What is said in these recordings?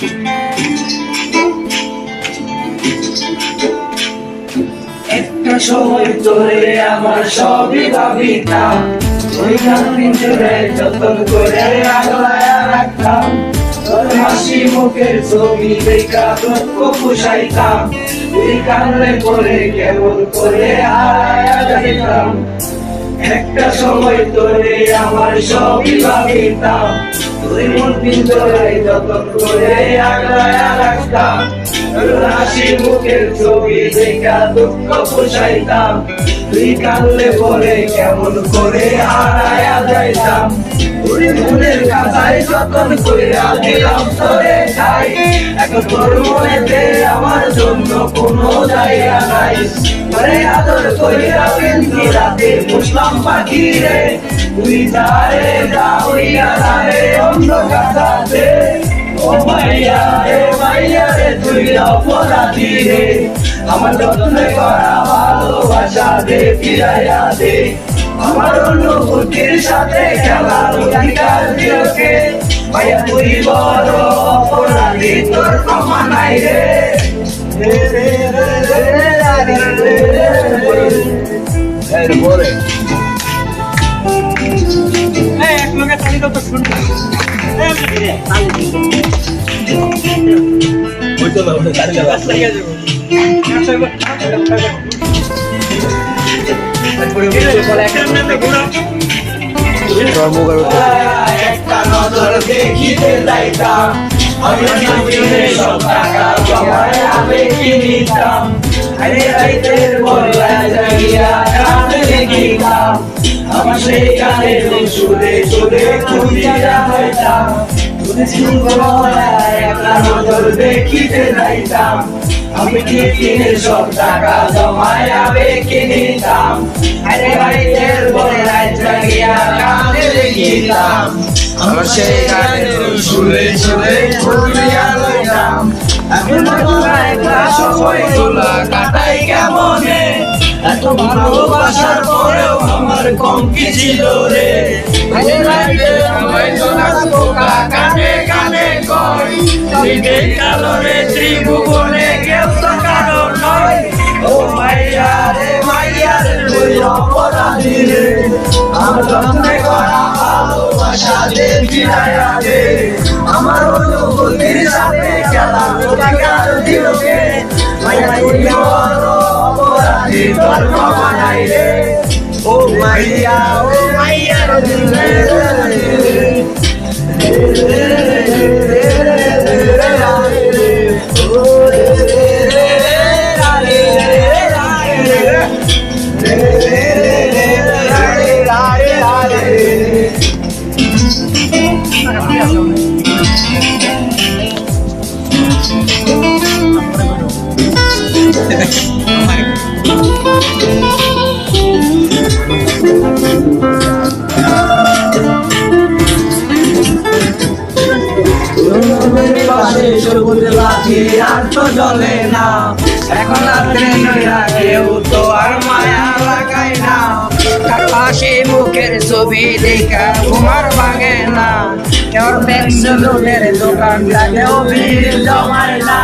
একটা সময় তোরে আমার সবই ভাবিতাম, ওই পিঞ্জরে যতন করে আগলায়া রাখতাম। তোর হাসি মুখের ছবি দেখা দুঃখ পুষাইতাম, তুই কানলে পরে কেমন করে হারায়া যাইতাম। একটা সময় তোরে আমার সবই ভাবিতাম, তুই মন পিঞ্জরে যতন করে আগলায়া রাখতাম। তোর হাসি মুখের ছবি দেখা দুঃখ পুষাইতাম, তুই কানলে পরে কেমন করে হারায়া যাইতাম। তুই মনের কাছাই যতন কইরা দিলাম তোরে ঠাই, এখন তোর মনেতে আমার জন্য কোনো জায়গা নাই। তোরে আদর কইরা পিন্দি রাতে পুষলাম পাখি রে, তুই যারে যা হইয়া রে অন্য কাছাতে। ও মাইয়া রে তুই অপরাধী রে, আমার যত্ন করা ভালোবাসা দে ফিরাইয়া দে। আমার অনুভূতির সাথে খেলার অধিকার দিলকে, মাইয়া তুই বড় অপরাধী, তোর ক্ষমা নাই রে। একটা নজর দেখিতে যাইতাম, আমি সব টাকা জমায় আমি কিনিতাম। আরে রাইতের বলায় জাগিয়া গান লিখিতাম, আমার সেই গানের সুরে সুরে খুঁজিয়া হইতাম। একটা নজর দেখিতে যাইতাম, আমি টিফিনের সব টাকা জমায় আমি কিনিতাম। আরে রাইতের বলায় জাগিয়া গান লিখিতাম, আমার সেই গানের সুরে সুরে খুঁজিয়া হইতাম। আমি সময় তোলা কাটাই কেমনে, এত ভালোবাসার পরেও আমার কম কি ছিল রে। কানে কানে কই তুই দেখালো রে ত্রিভুবনে কেউ তো কারো নয়। ও মাইয়া রে তুই অপরাধী রে, আমার যত্নে করা ভালোবাসা দে ফিরাইয়া দে। আমার অনুভূতির সাথে খেলা অধিকার দিলকে, মাইয়া তুই বড় অপরাধী, তোর ক্ষমা নাই রে। ও মাইয়া আর তো চলে না, এখন রাত্রে নইরা কেউ তো আর মায়া লাগায় না। হাসি মুখের ছবি দেখা ঘুমার ভাঙে না, কেউ পেন্সিলের দোকান লাগেও ভিড় জমায় না।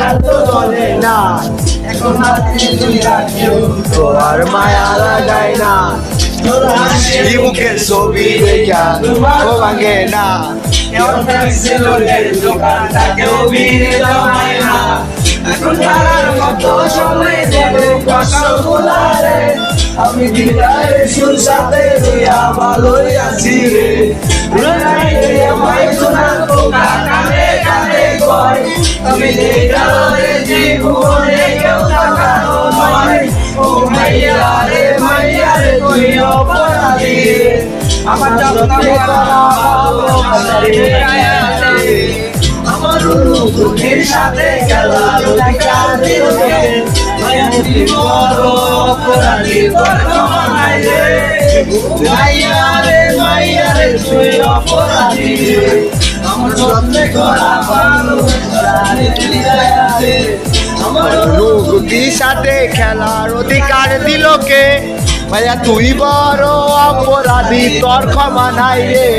আর তো চলে না, এখন রাত্রে নইরা কেউ তো আর মায়া লাগায় না। তোর হাসি মুখের ছবি দেখা ঘুমার ভাঙে না, দোকানটাকেও ভিড় জমায় না। এখন তার মতো সময় দেবে কষ্ট গুলারে, আমি বিদায়ের সুর সাথে রইয়া ভালোই আছি রে। আমায় শোনার পোকা কানে কানে কয়, আমি দেখালো রে জীবনে কেউ তাকানো নয়। ও মাইয়া রে তুই অপরাধী রে, আমার যত্ন করা ভালোবাসা ফিরাইয়া দে। আমার অনুভূতির সাথে খেলার অধিকার দিলকে, মাইয়া তুই বড় অপরাধী, তোর ক্ষমা নাই রে। মাইয়া রে তুই অপরাধী রে, আমার যত্নে করা ভালোবাসা ফিরাইয়া দে। আমার অনুভূতির সাথে খেলার অধিকার দিল কে, মাইয়া তুই বড় অপরাধী, তোর ক্ষমা নাই রে।